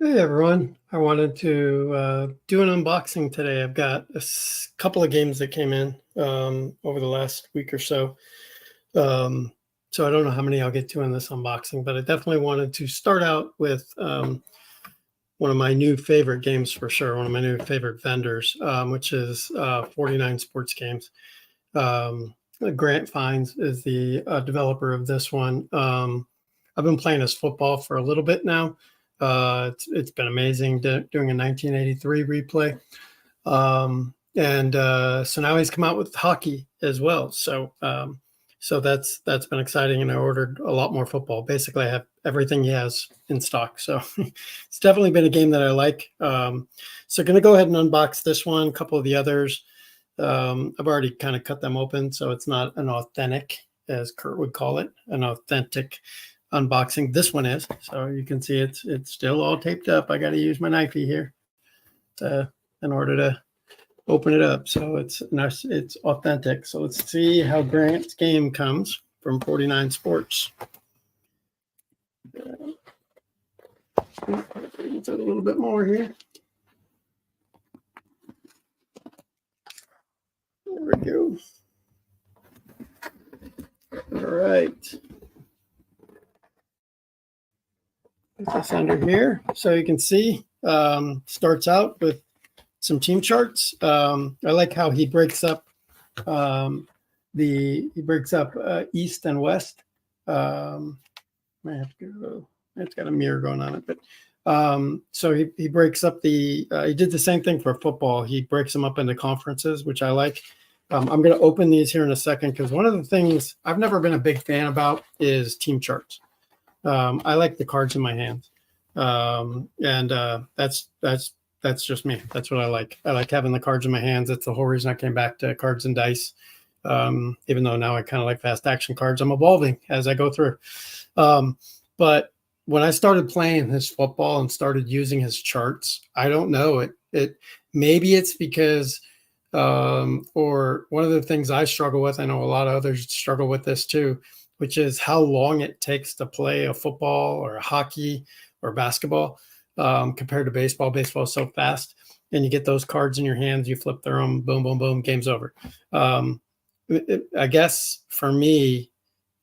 Hey everyone, I wanted to do an unboxing today. I've got a couple of games that came in over the last week or so. Um, so I don't know how many I'll get to in this unboxing, but I definitely wanted to start out with one of my new favorite games for sure, one of my new favorite vendors, which is 49 Sports Games. Grant Fines is the developer of this one. I've been playing as football for a little bit now. It's been amazing doing a 1983 replay. And so now he's come out with hockey as well. So that's been exciting. And I ordered a lot more football. Basically, I have everything he has in stock. So it's definitely been a game that I like. So going to go ahead and unbox this one, a couple of the others. I've already kind of cut them open, so it's not an authentic, as Kurt would call it, an authentic unboxing. This one is, so you can see it's still all taped up. I got to use my knifey here in order to open it up. So it's authentic. So let's see how Grant's game comes from 49 Sports. It's a little bit more here. There we go. All right. Put this under here so you can see. Starts out with some team charts. I like how he breaks up east and west. I have to go. It's got a mirror going on it, but so he breaks up he did the same thing for football. He breaks them up into conferences, which I like. I'm going to open these here in a second because one of the things I've never been a big fan about is team charts. I like the cards in my hands, and that's just me. That's what I like. I like having the cards in my hands. That's the whole reason I came back to cards and dice. Even though now I kind of like fast action cards, I'm evolving as I go through. But when I started playing his football and started using his charts, I don't know it. Maybe it's because or one of the things I struggle with, I know a lot of others struggle with this too, which is how long it takes to play a football or a hockey or basketball compared to baseball. Baseball is so fast, and you get those cards in your hands, you flip through them, boom, boom, boom, game's over. I guess for me,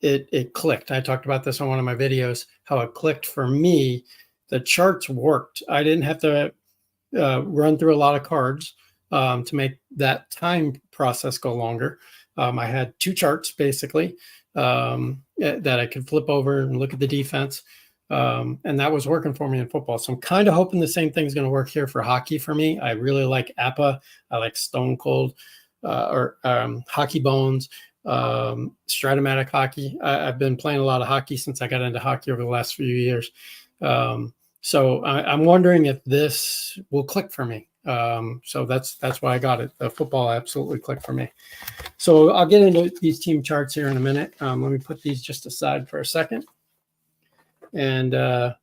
it clicked. I talked about this on one of my videos, how it clicked for me. The charts worked. I didn't have to run through a lot of cards to make that time process go longer. I had two charts basically that I could flip over and look at the defense. And that was working for me in football. So I'm kind of hoping the same thing is going to work here for hockey for me. I really like APBA. I like Stone Cold or Hockey Bones, Stratomatic hockey. I've been playing a lot of hockey since I got into hockey over the last few years. So I'm wondering if this will click for me. So that's why I got it. The football absolutely clicked for me. So I'll get into these team charts here in a minute. Let me put these just aside for a second. And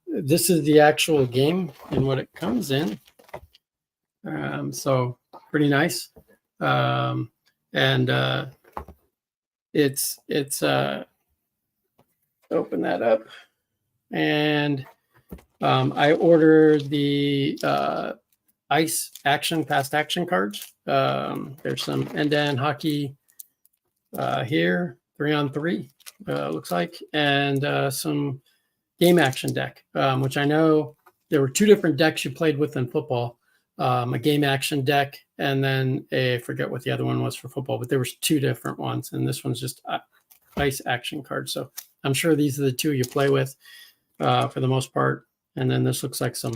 this is the actual game and what it comes in. So pretty nice. It's open that up. And I ordered the ice action, fast action cards. There's some end-to-end hockey here, 3-on-3, looks like, and some game action deck, which I know there were two different decks you played with in football, a game action deck, and then I forget what the other one was for football, but there was two different ones, and this one's just ice action cards. So I'm sure these are the two you play with for the most part. And then this looks like some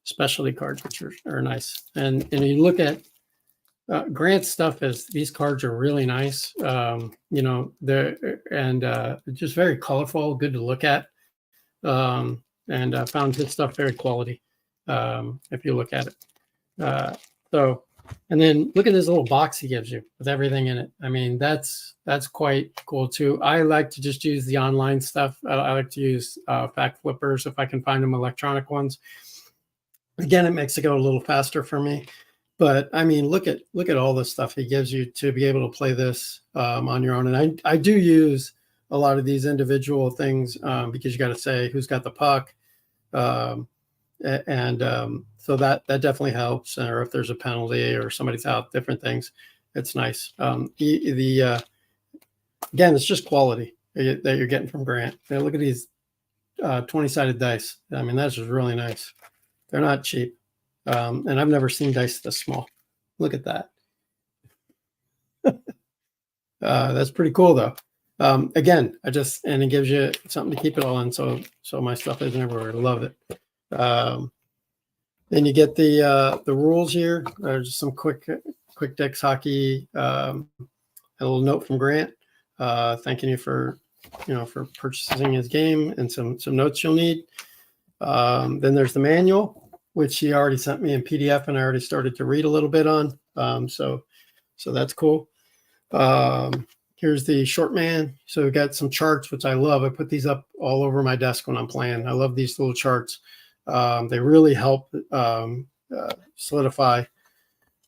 specialty cards, which are nice. And you look at Grant's stuff, is these cards are really nice. They're just very colorful, good to look at. And I found his stuff very quality if you look at it. And then look at this little box he gives you with everything in it. I mean, that's quite cool too. I like to just use the online stuff. I like to use fact flippers if I can find them, electronic ones. Again, it makes it go a little faster for me. But I mean, look at all the stuff he gives you to be able to play this on your own. And I do use a lot of these individual things because you got to say who's got the puck, and so that definitely helps. Or if there's a penalty or somebody's out, different things, it's nice. Again, it's just quality that you're getting from Grant. Look at these 20-sided dice. I mean, that's just really nice. They're not cheap, and I've never seen dice this small. Look at that. That's pretty cool, though. Again, and it gives you something to keep it all in, so my stuff isn't everywhere. I love it. Then you get the rules here. There's some quick decks hockey. A little note from Grant, thanking you for purchasing his game, and some notes you'll need. Then there's the manual, which he already sent me in PDF, and I already started to read a little bit on. So that's cool. Here's the short man. So we got some charts, which I love. I put these up all over my desk when I'm playing. I love these little charts. They really help solidify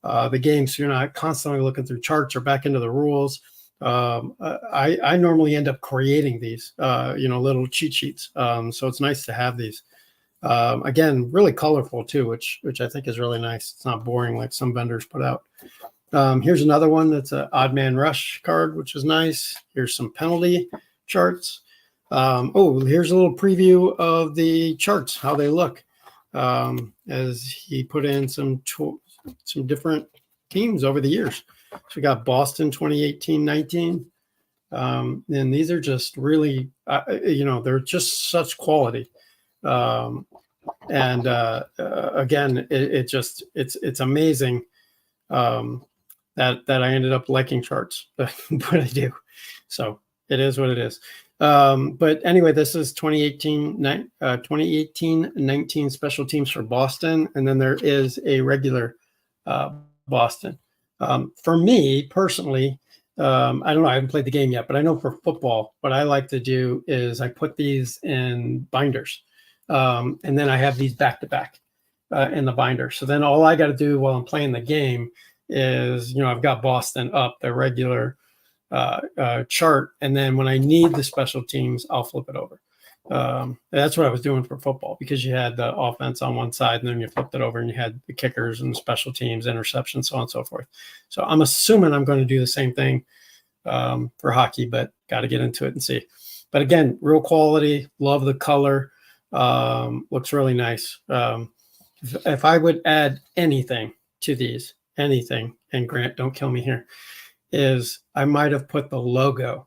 the game, so you're not constantly looking through charts or back into the rules. I normally end up creating these, little cheat sheets. So it's nice to have these. Again, really colorful too, which I think is really nice. It's not boring like some vendors put out. Here's another one that's an odd man rush card, which is nice. Here's some penalty charts. Here's a little preview of the charts, how they look, as he put in some different teams over the years. So we got Boston 2018-19. And these are just really, they're just such quality. Again, it's amazing that I ended up liking charts, but I do. So it is what it is. But anyway, this is 2018-19 special teams for Boston, and then there is a regular Boston. For me personally, I don't know, I haven't played the game yet, but I know for football, what I like to do is I put these in binders, and then I have these back to back in the binder. So then all I got to do while I'm playing the game is, I've got Boston up, the regular chart, and then when I need the special teams, I'll flip it over. That's what I was doing for football, because you had the offense on one side and then you flipped it over and you had the kickers and the special teams, interceptions, so on and so forth. So I'm assuming I'm going to do the same thing for hockey, but got to get into it and see. But again, real quality, love the color, looks really nice. If I would add anything to these, and Grant, don't kill me here, is I might have put the logo.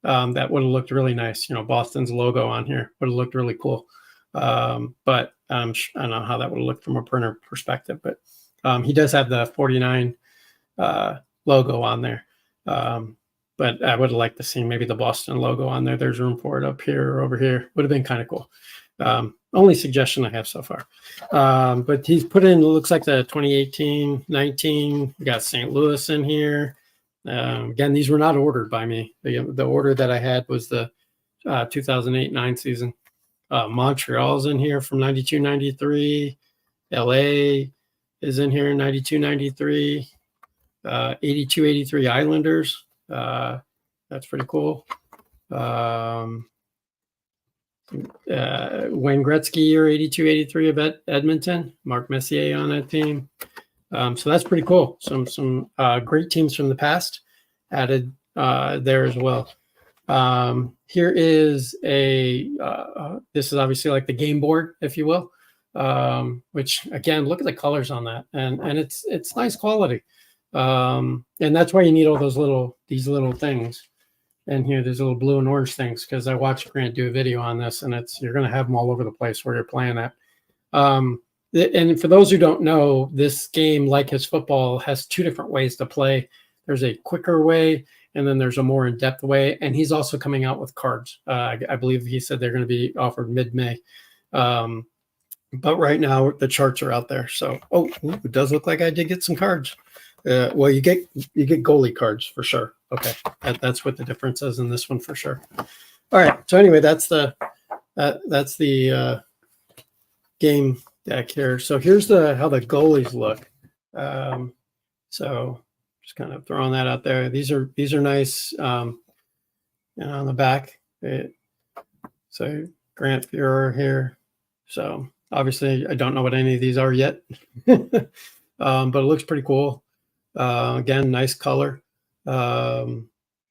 That would have looked really nice. Boston's logo on here would have looked really cool. But I don't know how that would have looked from a printer perspective, but he does have the 49 logo on there. But I would have liked to see maybe the Boston logo on there. There's room for it up here or over here. Would have been kind of cool. Only suggestion I have so far. But he's put in, looks like the 2018-19. We got St. Louis in here. Again, these were not ordered by me. The order that I had was the 2008-9 season. Montreal's in here from 92-93. LA is in here 92-93. 82-83 Islanders. That's pretty cool. Wayne Gretzky year 82-83 of Edmonton. Mark Messier on that team. So that's pretty cool. Some great teams from the past added there as well. Here is this is obviously like the game board, if you will, which again, look at the colors on that, and it's nice quality. And that's why you need all these little things. And here, there's little blue and orange things, because I watched Grant do a video on this, and you're going to have them all over the place where you're playing at. And for those who don't know, this game, like his football, has two different ways to play. There's a quicker way, and then there's a more in-depth way. And he's also coming out with cards. I believe he said they're going to be offered mid-May. But right now, the charts are out there. So, it does look like I did get some cards. Well, you get goalie cards for sure. Okay, that's what the difference is in this one for sure. All right. So anyway, that's the game deck here. So here's how the goalies look. So just kind of throwing that out there. These are nice. On the back. So Grant Fuhrer here. So Obviously, I don't know what any of these are yet, but it looks pretty cool. Again, nice color. The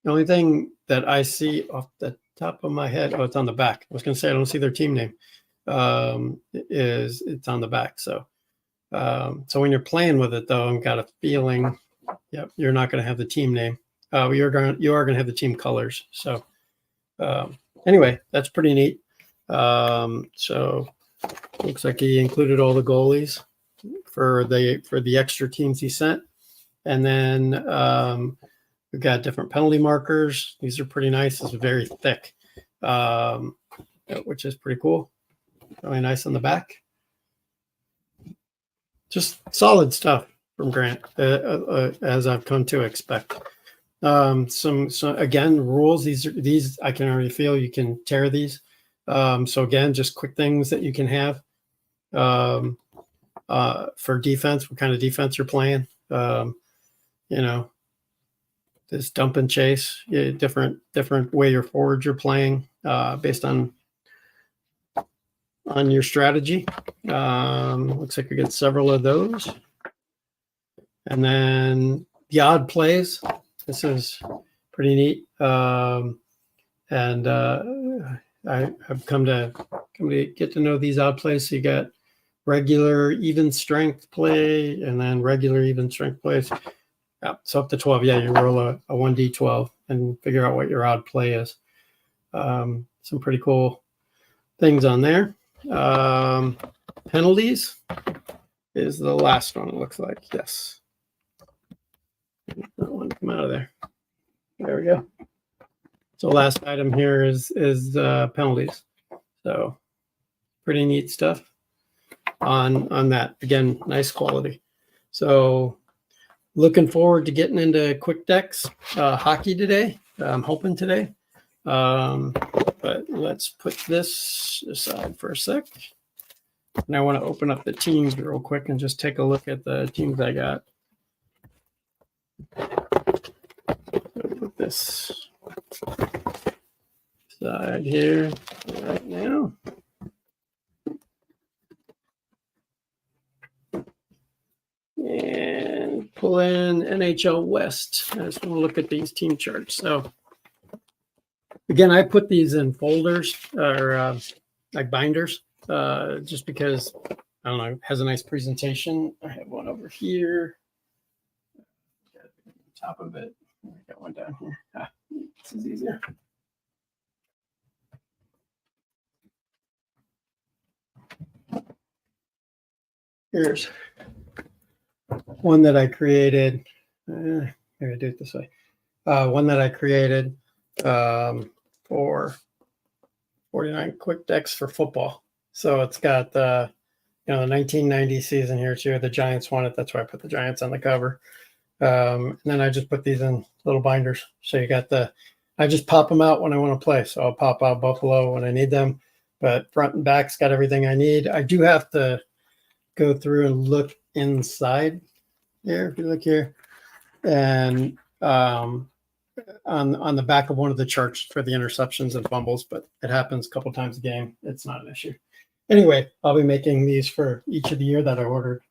only thing that I see off the top of my head, oh, it's on the back. I was going to say I don't see their team name. It's on the back. So when you're playing with it, though, I've got a feeling, yep, you're not going to have the team name. You are going to have the team colors. So anyway, that's pretty neat. So looks like he included all the goalies for the extra teams he sent, and then we've got different penalty markers. These are pretty nice. This is very thick, which is pretty cool. Really nice on the back. Just solid stuff from Grant, as I've come to expect. Some again rules. These I can already feel you can tear these. So again, just quick things that you can have for defense. What kind of defense you're playing? This dump and chase. Different way your forwards you're playing based on your strategy. Looks like we get several of those, and then the odd plays. This is pretty neat, and I have come to get to know these odd plays. So you got regular even strength play, and then regular even strength plays. Yeah, so up to 12. Yeah, you roll a 1d12 and figure out what your odd play is. Some pretty cool things on there. Penalties is the last one. It looks like, yes. That one come out of there. There we go. So last item here is penalties. So pretty neat stuff on that. Again, nice quality. So looking forward to getting into quick decks hockey today. I'm hoping today. But let's put this aside for a sec. And I want to open up the teams real quick and just take a look at the teams I got. Put this side here right now. And pull in NHL West. I just want to look at these team charts. So again, I put these in folders or like binders just because, I don't know, it has a nice presentation. I have one over here. Top of it. I got one down here. This is easier. Here's one that I created. Maybe I do it this way. One that I created for 49 quick decks for football. So it's got the 1990 season here too. The Giants won it. That's why I put the Giants on the cover. And then I just put these in little binders. So you got I just pop them out when I want to play. So I'll pop out Buffalo when I need them, but front and back's got everything I need. I do have to go through and look inside here. If you look here, and on the back of one of the charts for the interceptions and fumbles, but it happens a couple times a game. It's not an issue. Anyway, I'll be making these for each of the year that I ordered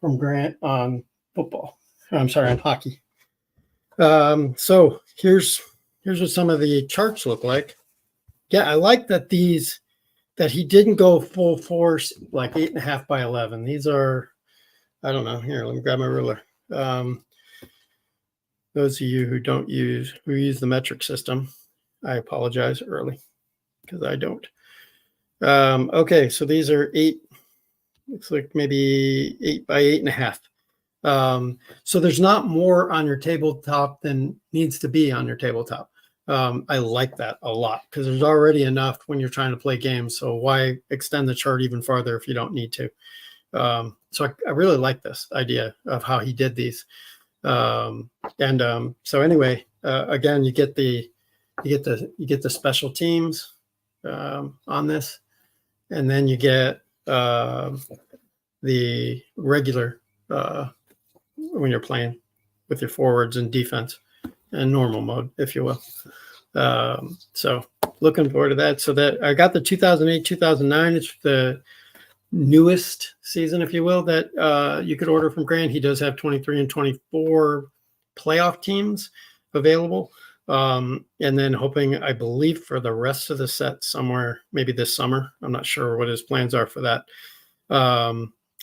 from Grant on football. I'm sorry, on hockey. So here's what some of the charts look like. Yeah, I like that that he didn't go full force like 8.5 by 11. These are, I don't know. Here, let me grab my ruler. Those of you who use the metric system, I apologize early because I don't. Okay, so these are 8. Looks like maybe 8 by 8.5. So there's not more on your tabletop than needs to be on your tabletop. I like that a lot because there's already enough when you're trying to play games. So why extend the chart even farther if you don't need to? So I really like this idea of how he did these. So anyway, again, you get the special teams on this, and then you get the regular when you're playing with your forwards and defense and normal mode, if you will. So looking forward to that. So that I got the 2008, 2009. It's newest season, if you will, that you could order from Grant. He does have 23 and 24 playoff teams available. And then hoping, I believe, for the rest of the set somewhere, maybe this summer. I'm not sure what his plans are for that.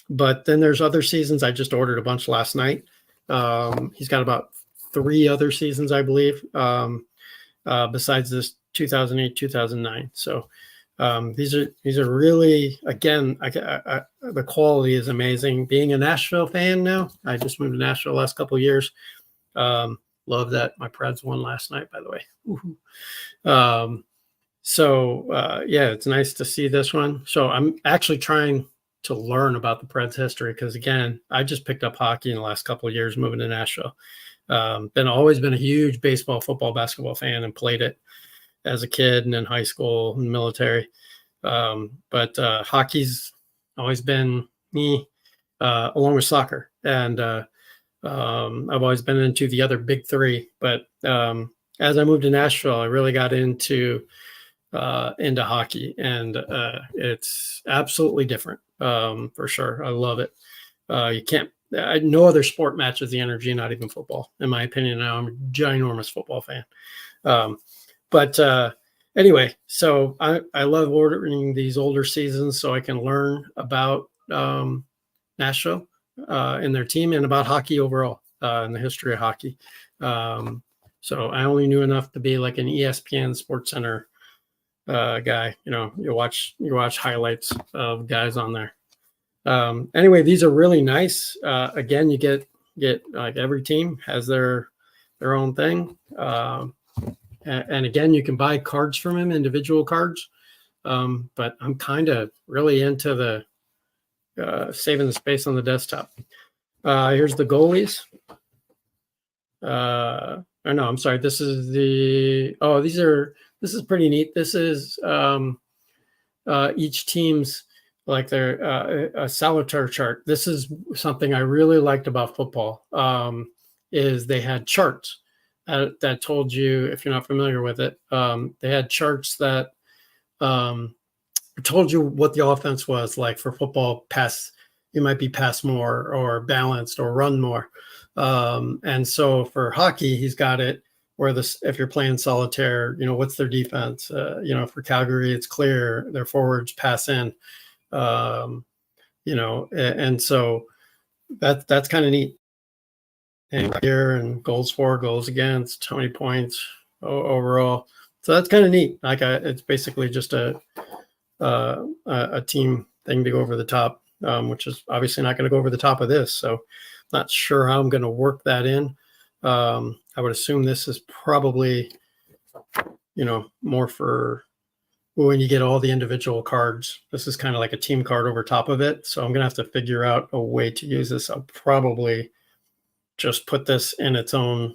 But then there's other seasons. I just ordered a bunch last night. He's got about 3 other seasons, I believe, besides this 2008, 2009. So these are really, again, the quality is amazing. Being a Nashville fan now, I just moved to Nashville the last couple of years. Love that my Preds won last night, by the way. Yeah, it's nice to see this one. So I'm actually trying to learn about the Preds history because, again, I just picked up hockey in the last couple of years moving to Nashville. Always been a huge baseball, football, basketball fan and played it as a kid and in high school and military. Hockey's always been me, along with soccer. And I've always been into the other big 3. But as I moved to Nashville, I really got into hockey, and it's absolutely different, for sure. I love it. You can't. No other sport matches the energy, not even football, in my opinion. Now I'm a ginormous football fan. Anyway, so I love ordering these older seasons so I can learn about Nashville and their team and about hockey overall, and the history of hockey. So I only knew enough to be like an ESPN Sports Center guy. You watch highlights of guys on there. Anyway, these are really nice. Again, you get like every team has their own thing. And again, you can buy cards from him, individual cards. But I'm kind of really into the saving the space on the desktop. Here's the goalies. No, I'm sorry. This is this is pretty neat. This is each team's like their a solitaire chart. This is something I really liked about football, is they had charts that told you, if you're not familiar with it, they had charts that told you what the offense was like for football. You might be pass more or balanced or run more. And so for hockey, he's got it where if you're playing solitaire, what's their defense? For Calgary, it's clear their forwards pass in. And so that's kind of neat. And here and goals for, goals against, how many points overall. So that's kind of neat. Like it's basically just a team thing to go over the top, which is obviously not going to go over the top of this. So not sure how I'm going to work that in. I would assume this is probably, more for when you get all the individual cards. This is kind of like a team card over top of it. So I'm going to have to figure out a way to use this. I'll probably just put this in its own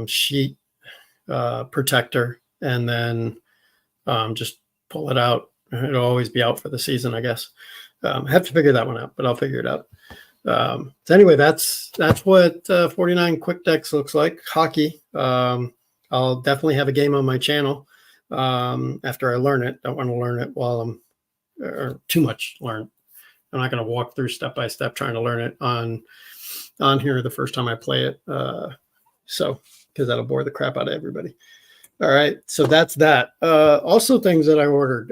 sheet protector and then just pull it out. It'll always be out for the season, I guess. I have to figure that one out, but I'll figure it out. So anyway, that's what 49 Quick Decks looks like. Hockey. I'll definitely have a game on my channel after I learn it. Don't want to learn it while or too much learn. I'm not going to walk through step by step trying to learn it on here the first time I play it. Because that'll bore the crap out of everybody. All right, so that's that. Also, things that I ordered.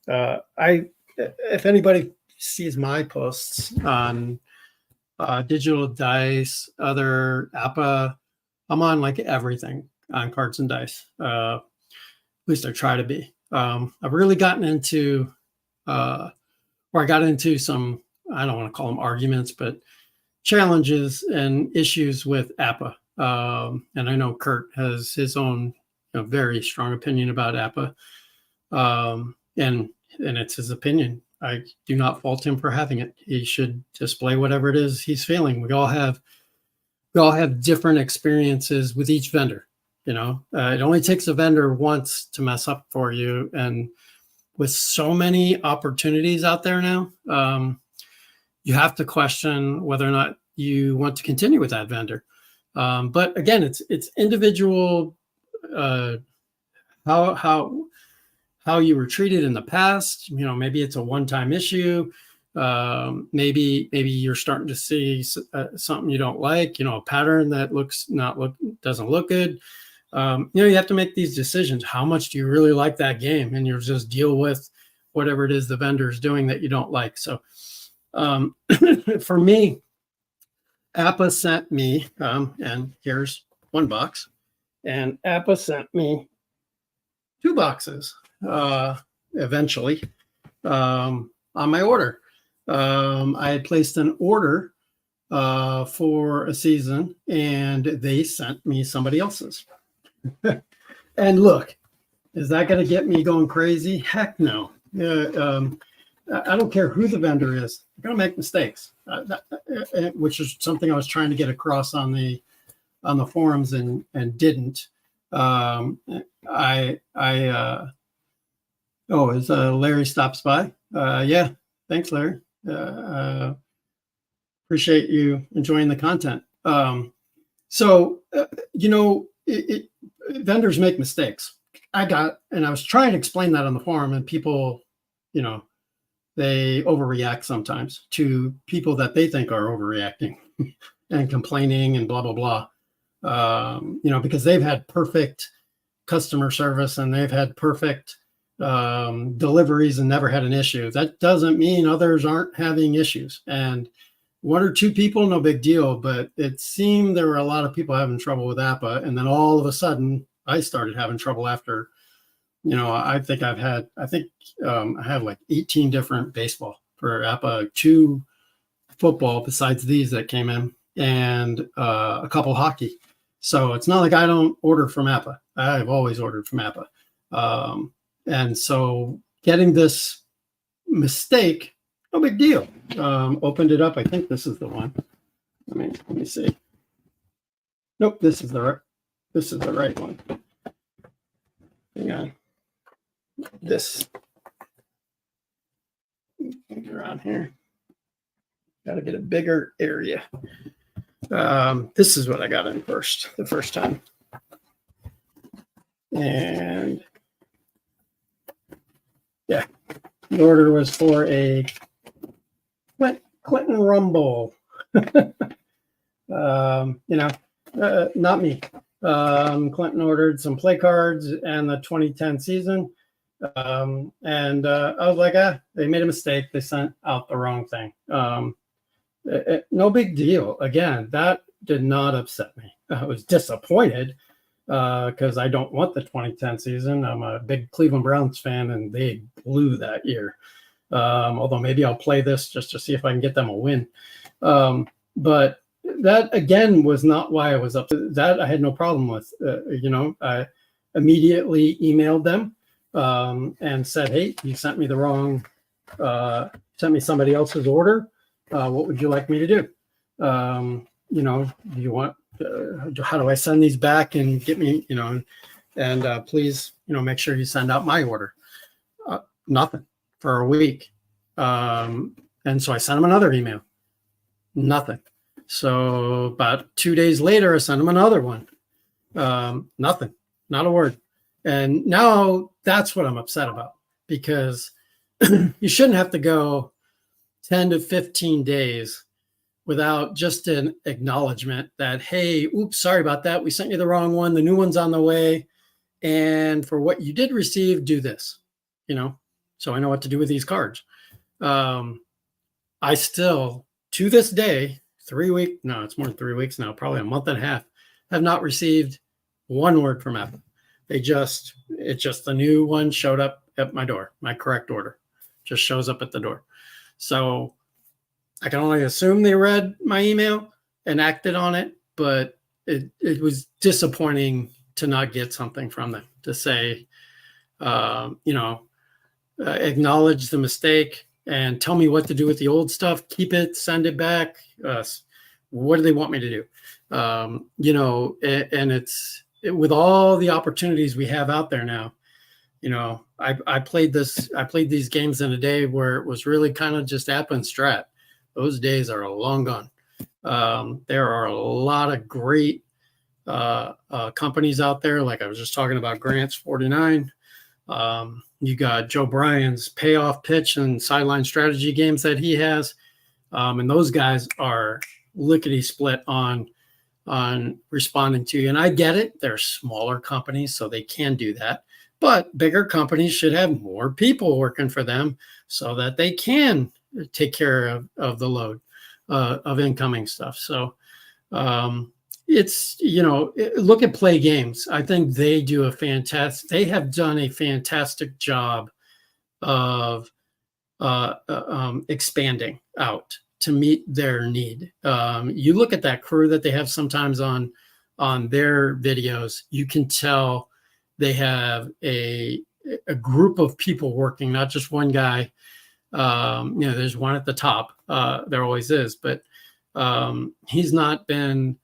If anybody sees my posts on digital dice, other APBA, I'm on like everything on cards and dice. At least I try to be. I've really gotten into, or I got into some, I don't want to call them arguments, but challenges and issues with APBA. And I know Kurt has his own very strong opinion about APBA. And it's his opinion. I do not fault him for having it. He should display whatever it is he's feeling. We all have different experiences with each vendor. It only takes a vendor once to mess up for you. And with so many opportunities out there now, you have to question whether or not you want to continue with that vendor. But again, it's individual. How how you were treated in the past. Maybe it's a one-time issue. Maybe you're starting to see something you don't like, a pattern that doesn't look good. You have to make these decisions. How much do you really like that game? And you just deal with whatever it is the vendor is doing that you don't like. So for me, APBA sent me, and here's one box, and APBA sent me 2 boxes eventually on my order. I had placed an order for a season, and they sent me somebody else's. And look, is that going to get me going crazy? Heck no. I don't care who the vendor is. They're going to make mistakes, which is something I was trying to get across on the forums and didn't. As Larry stops by. Yeah, thanks, Larry. Appreciate you enjoying the content. Vendors make mistakes. I was trying to explain that on the forum, and people, they overreact sometimes to people that they think are overreacting and complaining and blah, blah, blah. Because they've had perfect customer service and they've had perfect deliveries and never had an issue. That doesn't mean others aren't having issues. And 1 or 2 people, no big deal, but it seemed there were a lot of people having trouble with APBA. And then all of a sudden I started having trouble after, I have like 18 different baseball for APBA, 2 football besides these that came in, and a couple hockey. So it's not like I don't order from APBA. I've always ordered from APBA. And so getting this mistake, no big deal. Opened it up. I think this is the one. Let me see. Nope, this is the right one. Hang on. This around here. Got to get a bigger area. This is what I got in the first time. And yeah, the order was for a Clinton Rumble. Not me. Clinton ordered some play cards and the 2010 season. I was like, they made a mistake. They sent out the wrong thing. No big deal. Again, that did not upset me. I was disappointed because I don't want the 2010 season. I'm a big Cleveland Browns fan, and they blew that year. Although maybe I'll play this just to see if I can get them a win. But that, again, was not why I was upset. That I had no problem with. I immediately emailed them and said, hey, you sent me the wrong, sent me somebody else's order. What would you like me to do? Do you want, how do I send these back and get me, and please, make sure you send out my order. Nothing for a week. And so I sent them another email. Nothing. So about 2 days later, I sent them another one. Nothing, not a word. And now that's what I'm upset about, because you shouldn't have to go 10 to 15 days without just an acknowledgement that, hey, oops, sorry about that. We sent you the wrong one. The new one's on the way. And for what you did receive, do this, so I know what to do with these cards. I still, to this day, it's more than 3 weeks now, probably a month and a half, have not received one word from Apple. It's just the new one showed up at my door. My correct order just shows up at the door. So I can only assume they read my email and acted on it, but it was disappointing to not get something from them to say, acknowledge the mistake and tell me what to do with the old stuff. Keep it, send it back. What do they want me to do? And it's with all the opportunities we have out there now. I played these games in a day where it was really kind of just app and strat. Those days are long gone. There are a lot of great companies out there. Like I was just talking about Grants 49. You got Joe Bryan's payoff pitch and sideline strategy games that he has. And those guys are lickety split on responding to you. And I get it. They're smaller companies, so they can do that. But bigger companies should have more people working for them so that they can take care of the load of incoming stuff. So it's, look at Play Games. I think they have done a fantastic job of expanding out to meet their need. You look at that crew that they have sometimes on their videos, you can tell they have a group of people working, not just one guy. There's one at the top. There always is, but he's not been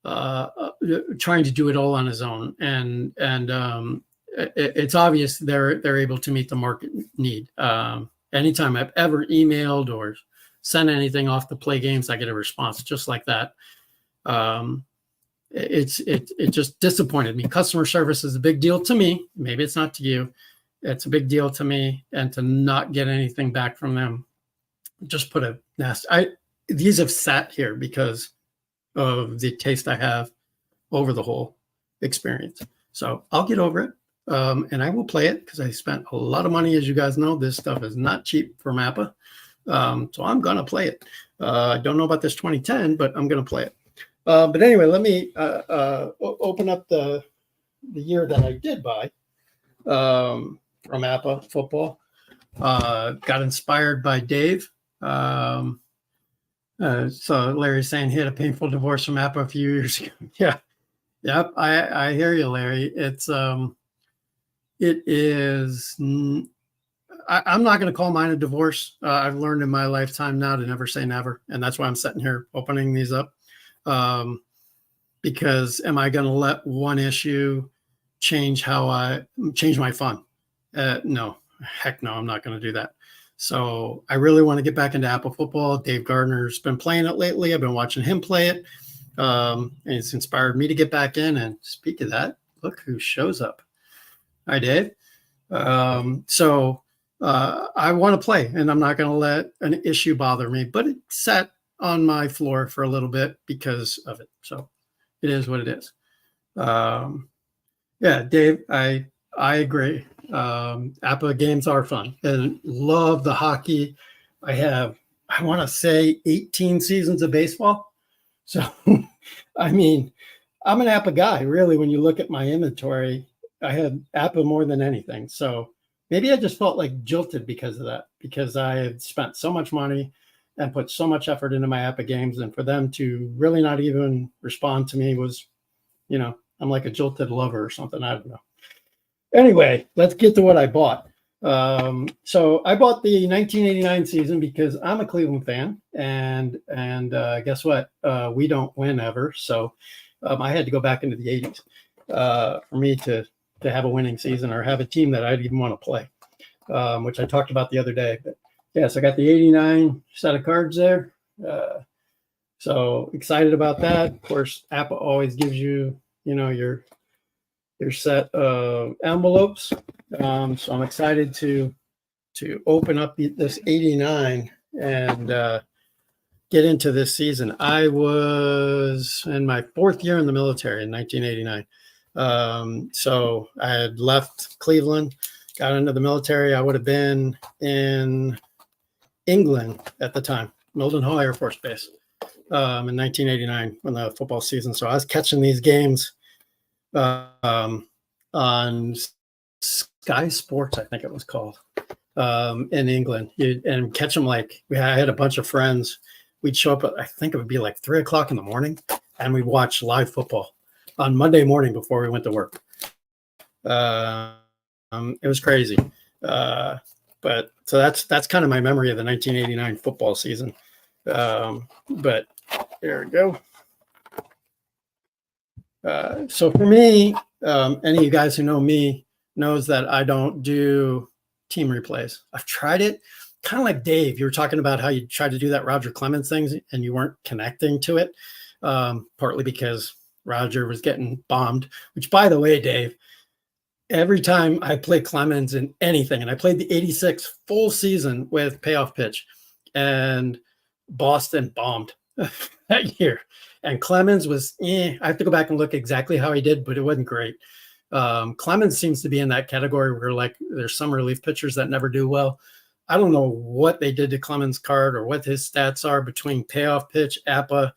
trying to do it all on his own. And it's obvious they're able to meet the market need. Anytime I've ever emailed or sent anything off to Play Games, I get a response just like that. It just disappointed me. Customer service is a big deal to me. Maybe it's not to you. It's a big deal to me, and to not get anything back from them just put a nasty. These have sat here because of the taste I have over the whole experience. So I'll get over it, and I will play it because I spent a lot of money. As you guys know, this stuff is not cheap from APBA. So I'm going to play it. I don't know about this 2010, but I'm going to play it. But anyway, let me open up the year that I did buy from APBA football. Got inspired by Dave. So Larry's saying he had a painful divorce from APBA a few years ago. Yeah. Yep. I hear you, Larry. It is. I'm not going to call mine a divorce. I've learned in my lifetime now to never say never. And that's why I'm sitting here opening these up. Because am I going to let one issue change my fun? No, heck no, I'm not going to do that. So I really want to get back into APBA football. Dave Gardner's been playing it lately. I've been watching him play it. And it's inspired me to get back in. And speak of that, look who shows up. Hi, Dave. I want to play, and I'm not going to let an issue bother me, but it sat on my floor for a little bit because of it. So it is what it is. Yeah, Dave, I agree. APBA games are fun, and love the hockey. I want to say 18 seasons of baseball. So, I mean, I'm an APBA guy, really. When you look at my inventory, I had APBA more than anything. So maybe I just felt like jilted because of that, because I had spent so much money and put so much effort into my APBA games, and for them to really not even respond to me was, I'm like a jilted lover or something. I don't know. Anyway, let's get to what I bought. So I bought the 1989 season because I'm a Cleveland fan, and guess what? We don't win ever. So I had to go back into the 80s for me to have a winning season or have a team that I'd even want to play, which I talked about the other day. But yeah, so I got the 89 set of cards there. So excited about that. Of course, APBA always gives you, your set of envelopes. So I'm excited to open up this 89 and get into this season. I was in my 4th year in the military in 1989. So I had left Cleveland, got into the military. I would have been in England at the time, Mildenhall Air Force Base, in 1989 when the football season. So I was catching these games on Sky Sports, I think it was called, in England. And catch them I had a bunch of friends. We'd show up, I think it would be like 3:00 in the morning, and we'd watch live football on Monday morning before we went to work. It was crazy. But so that's kind of my memory of the 1989 football season. But there we go. So for me, any of you guys who know me knows that I don't do team replays. I've tried it, kind of like Dave. You were talking about how you tried to do that Roger Clemens things and you weren't connecting to it, partly because Roger was getting bombed, which, by the way, Dave, every time I play Clemens in anything, and I played the 86 full season with payoff pitch, and Boston bombed that year. And Clemens was, I have to go back and look exactly how he did, but it wasn't great. Clemens seems to be in that category where like there's some relief pitchers that never do well. I don't know what they did to Clemens' card or what his stats are between payoff pitch, APBA,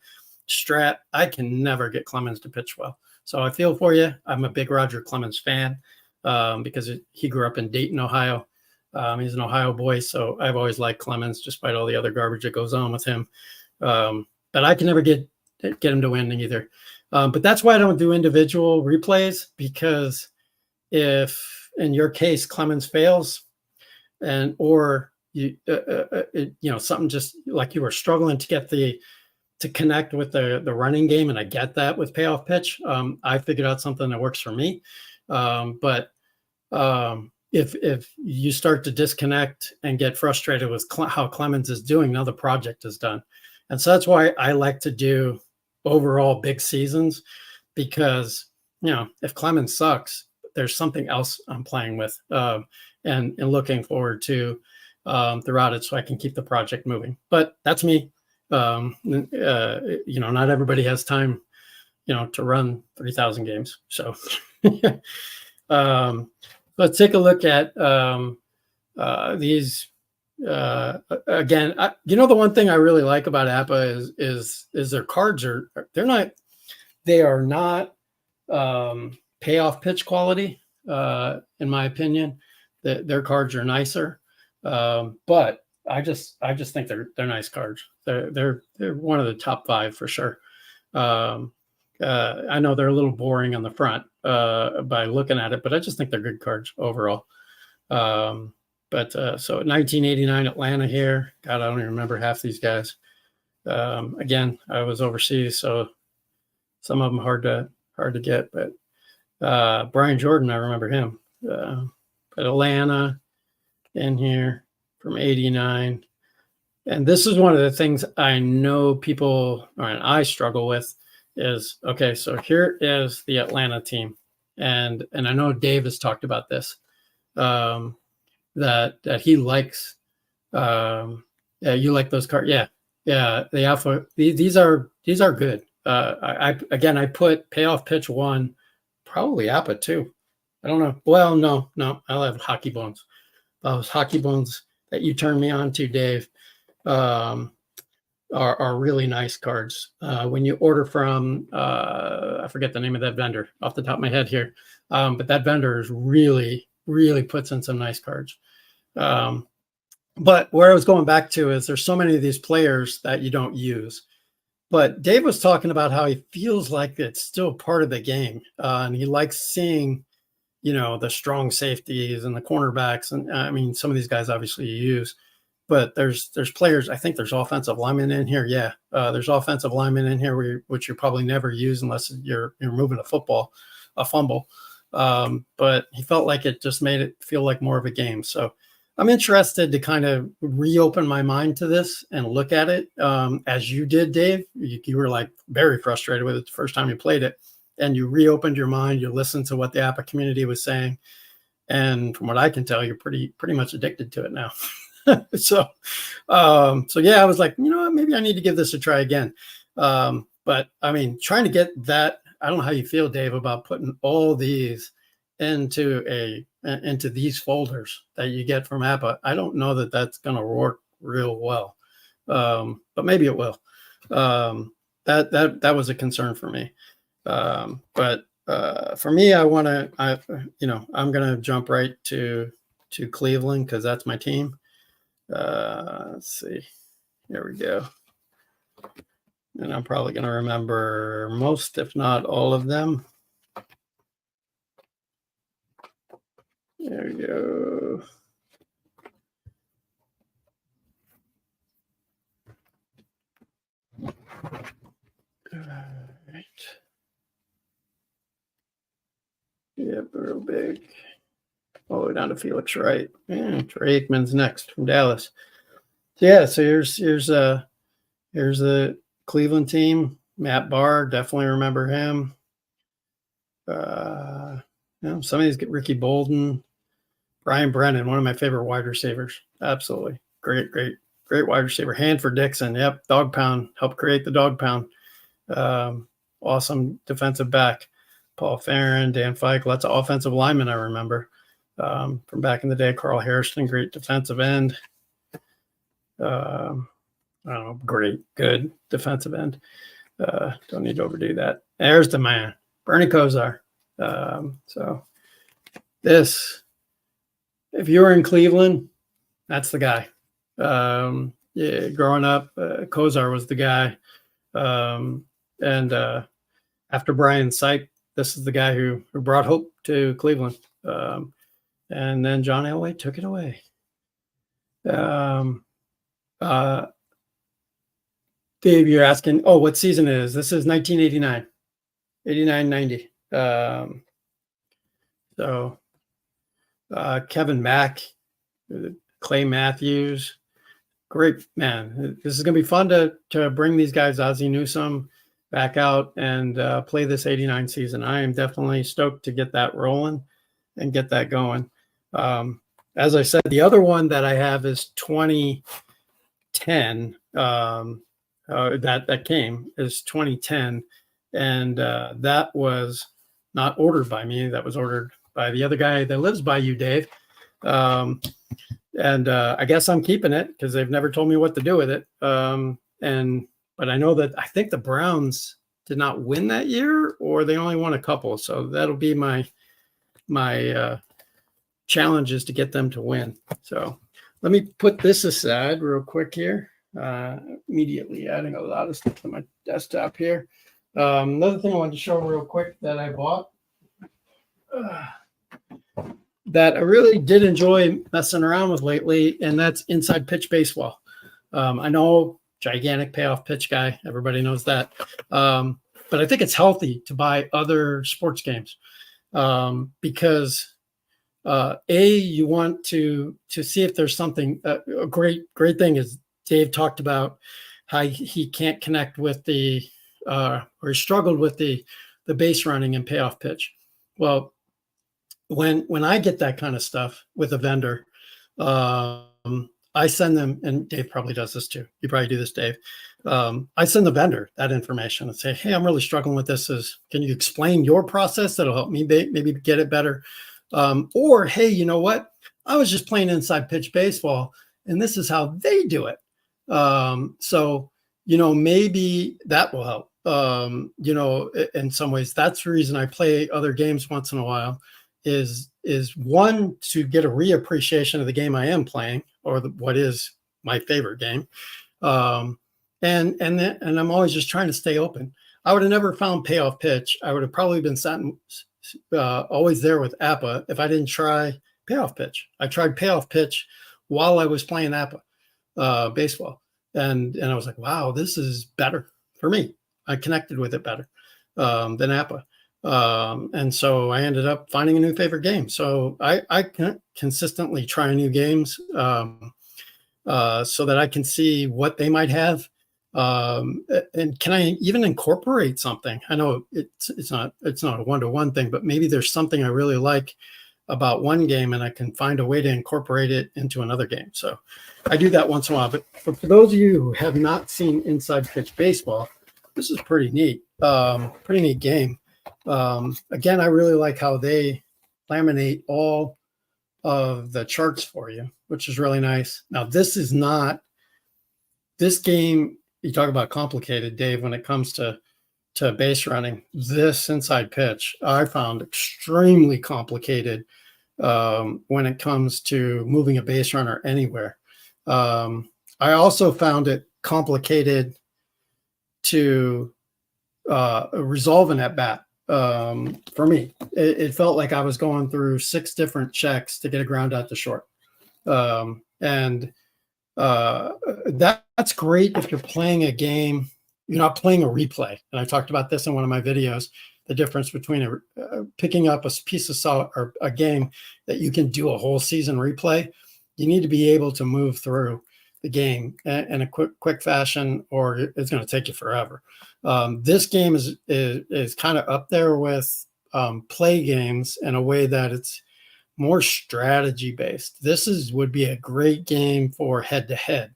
Strat. I can never get Clemens to pitch well. So I feel for you. I'm a big Roger Clemens fan because he grew up in Dayton, Ohio. He's an Ohio boy, so I've always liked Clemens despite all the other garbage that goes on with him. But I can never get him to win either. But that's why I don't do individual replays, because if in your case Clemens fails, or something just like you were struggling to get to connect with the running game, and I get that with payoff pitch. I figured out something that works for me. But if you start to disconnect and get frustrated with how Clemens is doing, now the project is done. And so that's why I like to do overall big seasons, because if Clemens sucks, there's something else I'm playing with and looking forward to throughout it, so I can keep the project moving. But that's me. Not everybody has time to run 3,000 games. So let's take a look at these again. The one thing I really like about APBA is their cards they are not payoff pitch quality, in my opinion. Their cards are nicer, but I just think they're nice cards. They're one of the top 5 for sure. I know they're a little boring on the front by looking at it, but I just think they're good cards overall. So 1989 Atlanta here. God, I don't even remember half these guys. Again, I was overseas, so some of them hard to get. But Brian Jordan, I remember him. But Atlanta in here from 89. And this is one of the things I know people, and I struggle with, is, okay, so here is the Atlanta team. And I know Dave has talked about this, that he likes, you like those cards. Yeah. The alpha, these are good. I put payoff pitch 1, probably APBA 2. I don't know. Well, no, I'll have hockey bones. Those hockey bones that you turned me on to, Dave, are really nice cards. When you order from, I forget the name of that vendor off the top of my head here, but that vendor is really puts in some nice cards. But where I was going back to is there's so many of these players that you don't use. But Dave was talking about how he feels like it's still part of the game, and he likes seeing, the strong safeties and the cornerbacks. And I mean, some of these guys obviously you use, but there's players. I think there's offensive linemen in here. Yeah, there's offensive linemen in here which you probably never use unless you're moving a fumble. But he felt like it just made it feel like more of a game. So I'm interested to kind of reopen my mind to this and look at it as you did, Dave. You were like very frustrated with it the first time you played it, and you reopened your mind. You listened to what the APBA community was saying, and from what I can tell, you're pretty much addicted to it now. So yeah, I was like, maybe I need to give this a try again. But I mean, trying to get that, I don't know how you feel, Dave, about putting all these into these folders that you get from APBA. I don't know that that's going to work real well, but maybe it will. That was a concern for me. But for me, I'm going to jump right to Cleveland because that's my team. Let's see. Here we go. And I'm probably going to remember most, if not all of them. There we go. All right. Yep, real big. All the way down to Felix Wright. Yeah, Trey Aikman's next from Dallas. So yeah, so here's the Cleveland team. Matt Barr, definitely remember him. You know, some of these get Ricky Bolden, Brian Brennan, one of my favorite wide receivers. Absolutely. Great wide receiver. Hanford Dixon. Yep. Dog pound. Helped create the dog pound. Awesome defensive back. Paul Farron, Dan Fike, lots of offensive linemen I remember from back in the day. Carl Harrison, great defensive end. I don't know, good defensive end. Don't need to overdo that. There's the man, Bernie Kosar. So this, if you were in Cleveland, that's the guy. Yeah, growing up, Kosar was the guy. And after Brian Syke, this is the guy who brought hope to Cleveland. And then John Elway took it away. Dave, you're asking, what season it is. This is 1989, 89-90. So Kevin Mack, Clay Matthews, great, man. This is going to be fun to bring these guys, Ozzie Newsome, back out and play this 89 season. I am definitely stoked to get that rolling and get that going. As I said, the other one that I have is 2010. That came is 2010, and that was not ordered by me. That was ordered by the other guy that lives by you, Dave. And I guess I'm keeping it because they've never told me what to do with it. But I know that I think the Browns did not win that year, or they only won a couple. So that'll be my challenge is to get them to win. So let me put this aside real quick here. Immediately adding a lot of stuff to my desktop here. Another thing I wanted to show real quick that I bought that I really did enjoy messing around with lately, and that's Inside Pitch Baseball. I know, gigantic payoff pitch guy, everybody knows that. But I think it's healthy to buy other sports games because you want to see if there's something. A great thing is Dave talked about how he can't connect with the or he struggled with the base running and payoff pitch. Well, when I get that kind of stuff with a vendor, I send them, and Dave probably does this too. You probably do this, Dave. I send the vendor that information and say, hey, I'm really struggling with this. Can you explain your process that'll help me maybe get it better? Or, hey, you know what? I was just playing inside pitch baseball, and this is how they do it. So, maybe that will help. In some ways, that's the reason I play other games once in a while is one, to get a reappreciation of the game I am playing, or what is my favorite game. And I'm always just trying to stay open. I would have never found payoff pitch. I would have probably been always there with APBA if I didn't try payoff pitch. I tried payoff pitch while I was playing APBA baseball. And I was like, wow, this is better for me. I connected with it better than APBA. And so I ended up finding a new favorite game. So I can consistently try new games so that I can see what they might have. And can I even incorporate something? I know it's not a one-to-one thing, but maybe there's something I really like about one game and I can find a way to incorporate it into another game. So I do that once in a while. But for those of you who have not seen Inside Pitch Baseball, this is pretty neat. Pretty neat game. Again, I really like how they laminate all of the charts for you, which is really nice. Now, this game, you talk about complicated, Dave, when it comes to base running. This inside pitch, I found extremely complicated when it comes to moving a base runner anywhere. I also found it complicated to resolve an at-bat. For me, it felt like I was going through 6 different checks to get a ground out to short. That's great if you're playing a game, you're not playing a replay. And I talked about this in one of my videos, the difference between picking up a piece of solid or a game that you can do a whole season replay. You need to be able to move through the game in a quick fashion, or it's going to take you forever. This game is kind of up there with play games in a way that it's more strategy based. Would be a great game for head to head.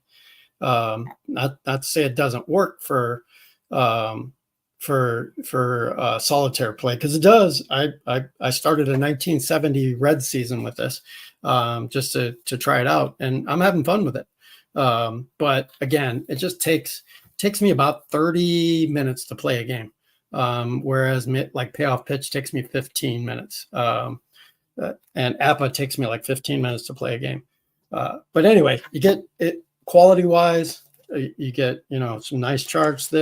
Not to say it doesn't work for solitaire play, because it does. I started a 1970 Red season with this, just to try it out, and I'm having fun with it. But again, it just takes me about 30 minutes to play a game, whereas like Payoff Pitch takes me 15 minutes, and APBA takes me like 15 minutes to play a game. But anyway, you get it quality wise. You get some nice charts.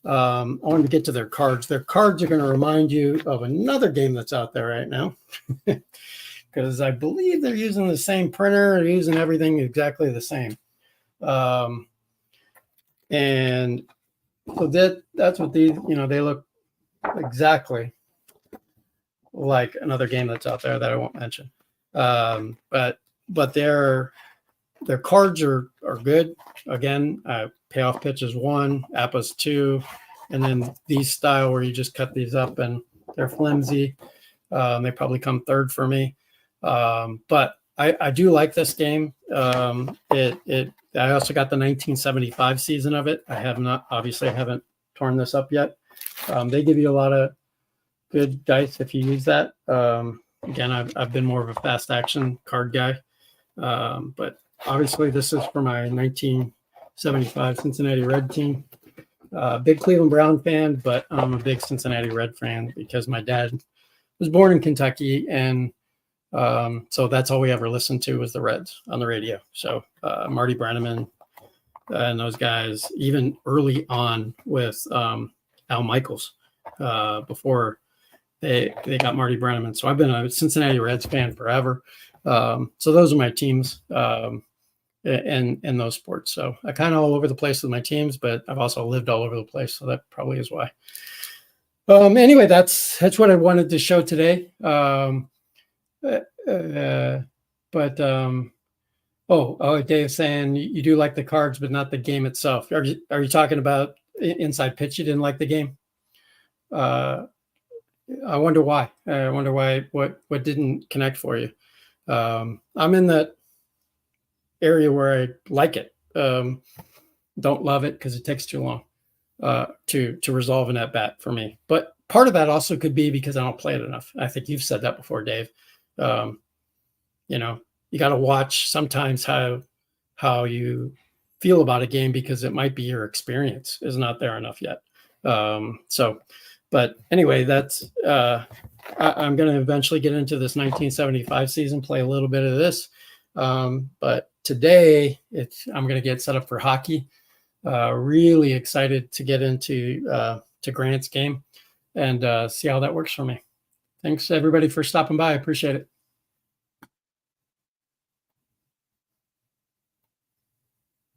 I wanted to get to their cards. Their cards are going to remind you of another game that's out there right now, because I believe they're using the same printer. They're using everything exactly the same. And so that's what these, they look exactly like another game that's out there that I won't mention. But their cards are good. Again, Payoff Pitch is 1, APBA's 2, and then these style where you just cut these up and they're flimsy. They probably come third for me. But I do like this game. I also got the 1975 season of it. I haven't torn this up yet. They give you a lot of good dice if you use that. Again, I've been more of a fast action card guy. But obviously this is for my 1975 Cincinnati Red team. Big Cleveland Brown fan, but I'm a big Cincinnati Red fan because my dad was born in Kentucky, and so that's all we ever listened to was the Reds on the radio. So Marty Brennaman and those guys, even early on with Al Michaels, before they got Marty Brennaman. So I've been a Cincinnati Reds fan forever. So those are my teams in those sports. So I kind of all over the place with my teams, but I've also lived all over the place. So that probably is why. Anyway, that's what I wanted to show today. Dave's saying you do like the cards, but not the game itself. Are you talking about Inside Pitch? You didn't like the game? I wonder why. What didn't connect for you? I'm in that area where I like it. Don't love it because it takes too long to resolve an at bat for me. But part of that also could be because I don't play it enough. I think you've said that before, Dave. You got to watch sometimes how you feel about a game, because it might be your experience is not there enough yet. But anyway, that's I'm going to eventually get into this 1975 season, play a little bit of this. But today I'm going to get set up for hockey. Really excited to get into to Grant's game and see how that works for me. Thanks everybody for stopping by. I appreciate it.